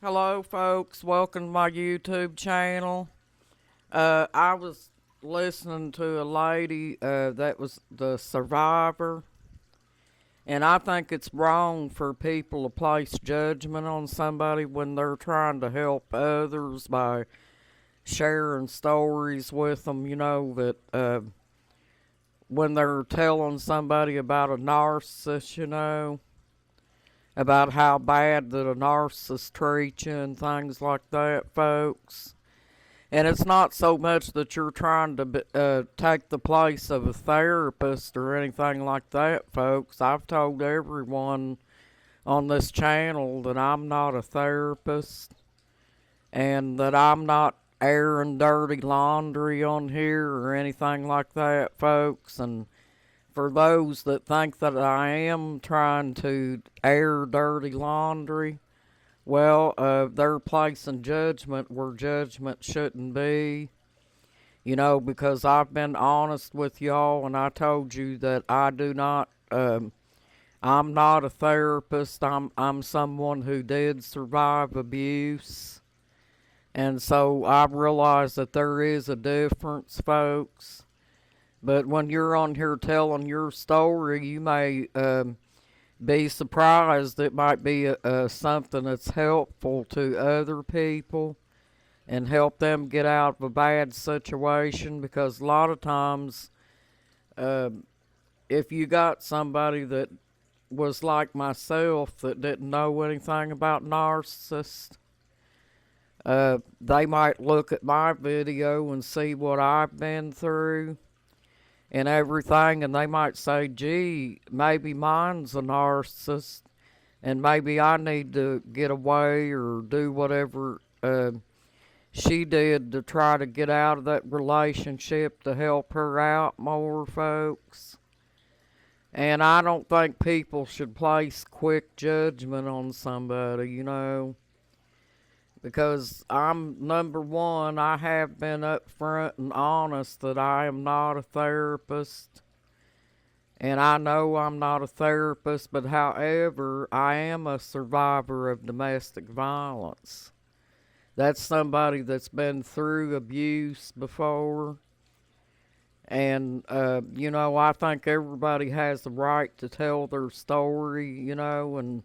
Hello, folks. Welcome to my YouTube channel. I was listening to a lady that was the survivor, and I think it's wrong for people to place judgment on somebody when they're trying to help others by sharing stories with them. That when they're telling somebody about a narcissist, about how bad that a narcissist treats you and things like that, folks. And it's not so much that you're trying to take the place of a therapist or anything like that, folks. I've told everyone on this channel that I'm not a therapist and that I'm not airing dirty laundry on here or anything like that, folks. And for those that think that I am trying to air dirty laundry, well, they're placing judgment where judgment shouldn't be. Because I've been honest with y'all and I told you that I do not, I'm not a therapist. I'm someone who did survive abuse. And so I realize that there is a difference, folks. But when you're on here telling your story, you may be surprised. It might be something that's helpful to other people and help them get out of a bad situation, because a lot of times uh, if you got somebody that was like myself that didn't know anything about narcissists, they might look at my video and see what I've been through and everything, and they might say, gee, maybe mine's a narcissist and maybe I need to get away or do whatever she did to try to get out of that relationship to help her out more, folks. And I don't think people should place quick judgment on somebody, because I'm number one, I have been upfront and honest that I am not a therapist. And I know I'm not a therapist, but however, I am a survivor of domestic violence. That's somebody that's been through abuse before. And, I think everybody has the right to tell their story, and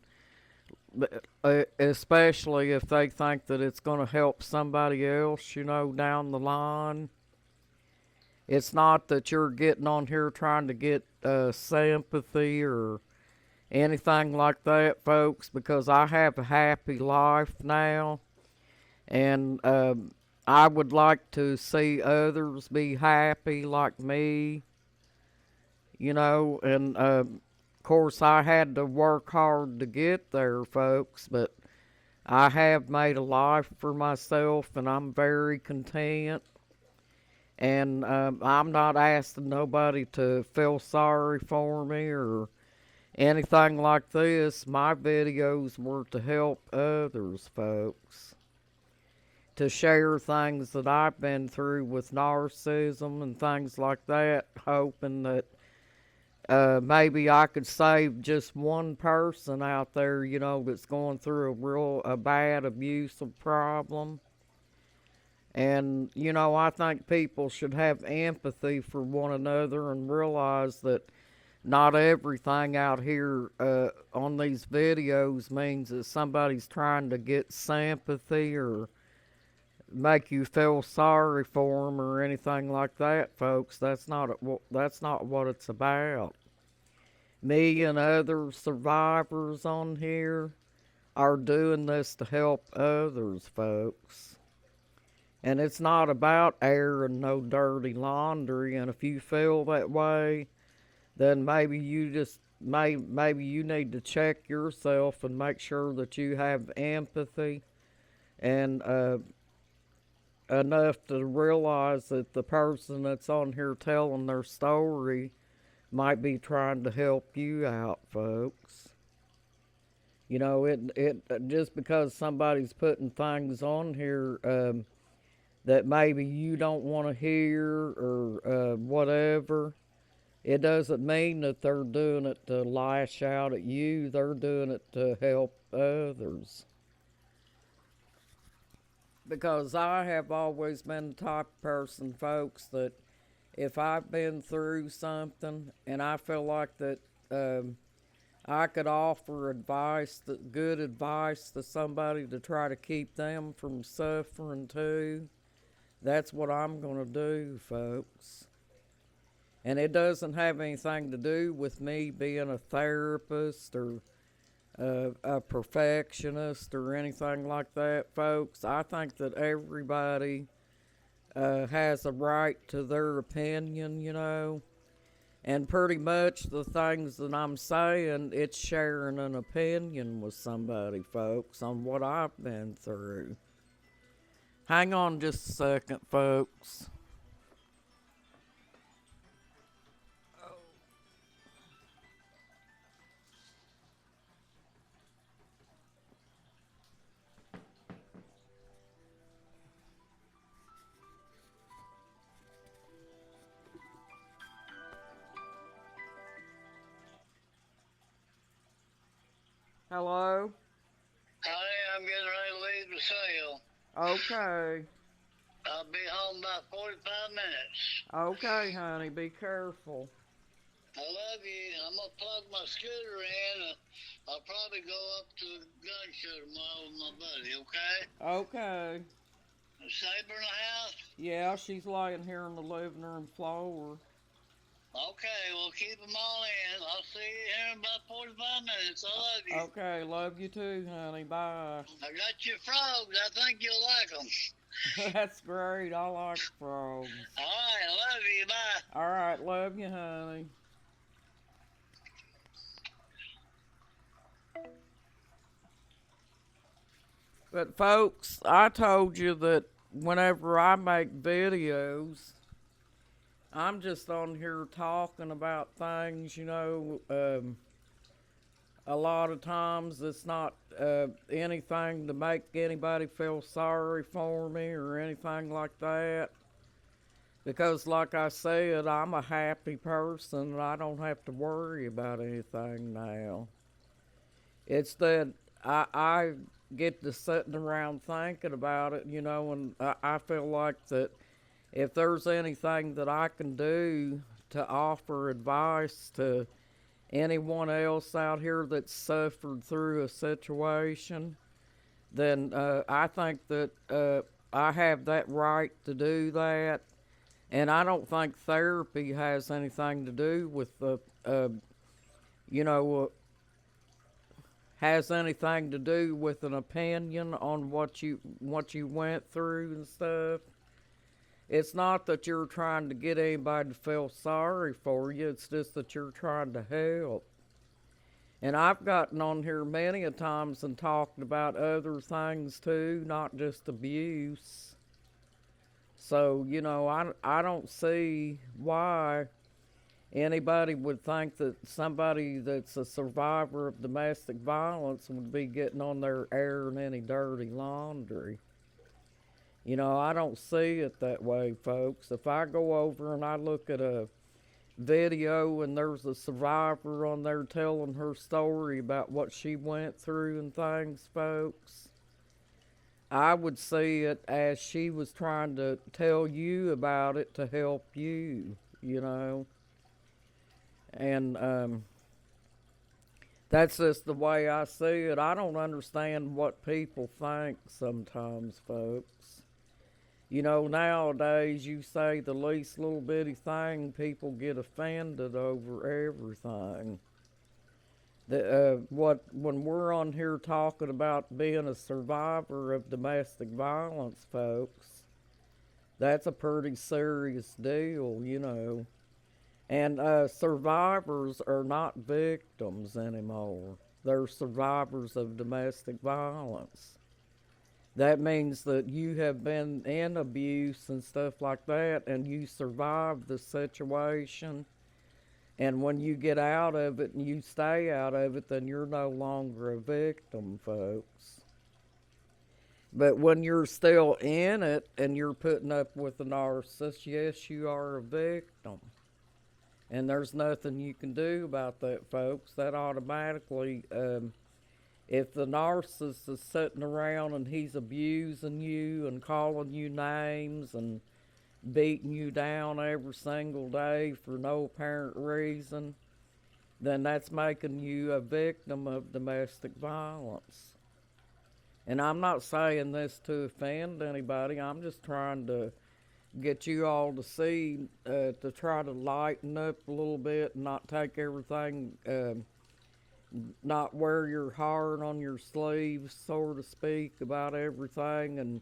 especially if they think that it's going to help somebody else, down the line. It's not that you're getting on here trying to get sympathy or anything like that, folks, because I have a happy life now. And I would like to see others be happy like me, and of course I had to work hard to get there, folks, but I have made a life for myself and I'm very content. And I'm not asking nobody to feel sorry for me or anything like this. My videos were to help others, folks, to share things that I've been through with narcissism and things like that, hoping that maybe I could save just one person out there, that's going through a bad abusive problem. And, I think people should have empathy for one another and realize that not everything out here on these videos means that somebody's trying to get sympathy or make you feel sorry for them or anything like that, folks. That's not what it's about. Me and other survivors on here are doing this to help others, folks. And it's not about airing no dirty laundry. And if you feel that way, then maybe maybe you need to check yourself and make sure that you have empathy and enough to realize that the person that's on here telling their story might be trying to help you out, folks. It just because somebody's putting things on here that maybe you don't want to hear or whatever, it doesn't mean that they're doing it to lash out at you. They're doing it to help others. because I have always been the type of person, folks, that if I've been through something and I feel like that I could offer advice, good advice to somebody to try to keep them from suffering too, that's what I'm going to do, folks. And it doesn't have anything to do with me being a therapist or a perfectionist or anything like that, folks. I think that everybody has a right to their opinion, you know. And pretty much the things that I'm saying, it's sharing an opinion with somebody, folks, on what I've been through. Hang on just a second, folks. Hello? Honey, I'm getting ready to leave the sale. Okay. I'll be home about 45 minutes. Okay, honey, be careful. I love you. I'm going to plug my scooter in. I'll probably go up to the gun show tomorrow with my buddy, okay? Okay. Is Saber in the house? Yeah, she's laying here on the living room floor. Okay, well, keep them all in. I'll see you here in about 45 minutes. I love you. Okay, love you too, honey. Bye. I got your frogs. I think you'll like them. That's great. I like frogs. All right, I love you. Bye. All right, love you, honey. But, folks, I told you that whenever I make videos, I'm just on here talking about things, you know. A lot of times it's not anything to make anybody feel sorry for me or anything like that. Because, like I said, I'm a happy person and I don't have to worry about anything now. It's that I get to sitting around thinking about it, you know, and I feel like that if there's anything that I can do to offer advice to anyone else out here that's suffered through a situation, then I think that I have that right to do that. And I don't think therapy has anything to do with the, you know, has anything to do with an opinion on what you went through and stuff. It's not that you're trying to get anybody to feel sorry for you. It's just that you're trying to help. And I've gotten on here many a times and talked about other things too, not just abuse. So, you know, I don't see why anybody would think that somebody that's a survivor of domestic violence would be getting on there airing any dirty laundry. You know, I don't see it that way, folks. If I go over and I look at a video and there's a survivor on there telling her story about what she went through and things, folks, I would see it as she was trying to tell you about it to help you, you know. And that's just the way I see it. I don't understand what people think sometimes, folks. You know, nowadays you say the least little bitty thing, people get offended over everything. When we're on here talking about being a survivor of domestic violence, folks, that's a pretty serious deal, you know. And survivors are not victims anymore. They're survivors of domestic violence. That means that you have been in abuse and stuff like that, and you survived the situation. And when you get out of it and you stay out of it, then you're no longer a victim, folks. But when you're still in it and you're putting up with a narcissist, yes, you are a victim. And there's nothing you can do about that, folks. That automatically If the narcissist is sitting around and he's abusing you and calling you names and beating you down every single day for no apparent reason, then that's making you a victim of domestic violence. And I'm not saying this to offend anybody, I'm just trying to get you all to see, to try to lighten up a little bit and not take everything, not wear your heart on your sleeve, so to speak, about everything and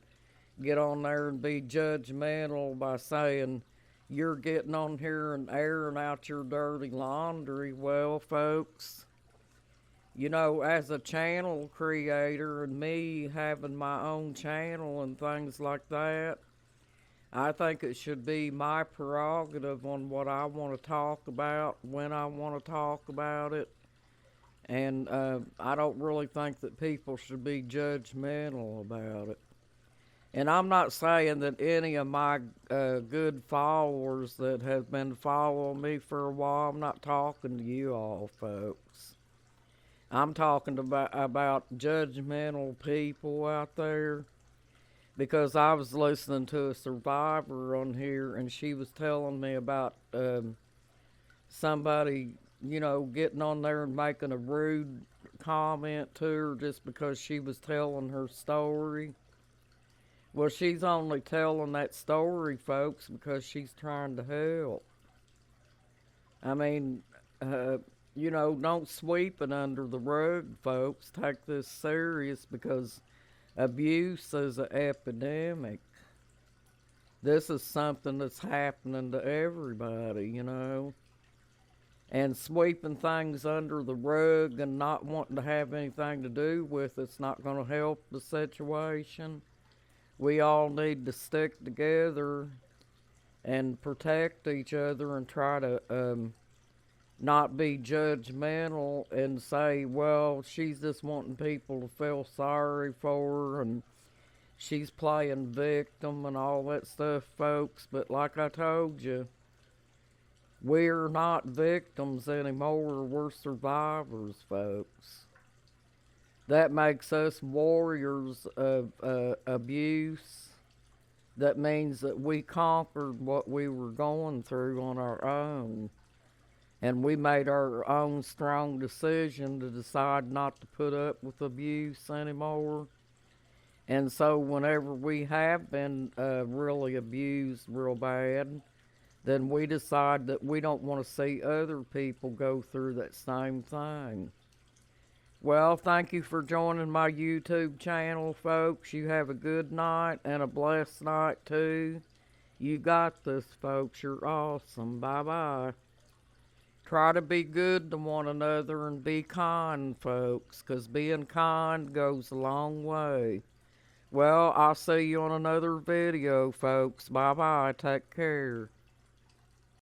get on there and be judgmental by saying you're getting on here and airing out your dirty laundry. Well, folks, you know, as a channel creator and me having my own channel and things like that, I think it should be my prerogative on what I want to talk about, when I want to talk about it. And I don't really think that people should be judgmental about it. And I'm not saying that any of my good followers that have been following me for a while, I'm not talking to you all, folks. I'm talking about judgmental people out there, because I was listening to a survivor on here and she was telling me about somebody, you know, getting on there and making a rude comment to her just because she was telling her story. Well, she's only telling that story, folks, because she's trying to help. I mean, you know, don't sweep it under the rug, folks. Take this serious, because abuse is an epidemic. This is something that's happening to everybody, you know. And sweeping things under the rug and not wanting to have anything to do with it's not going to help the situation. We all need to stick together and protect each other and try to not be judgmental and say, well, she's just wanting people to feel sorry for her and she's playing victim and all that stuff, folks. But like I told you, we're not victims anymore, we're survivors, folks. That makes us warriors of abuse. That means that we conquered what we were going through on our own. And we made our own strong decision to decide not to put up with abuse anymore. And so whenever we have been really abused real bad, then we decide that we don't want to see other people go through that same thing. Well, thank you for joining my YouTube channel, folks. You have a good night and a blessed night, too. You got this, folks. You're awesome. Bye-bye. Try to be good to one another and be kind, folks, 'cause being kind goes a long way. Well, I'll see you on another video, folks. Bye-bye. Take care.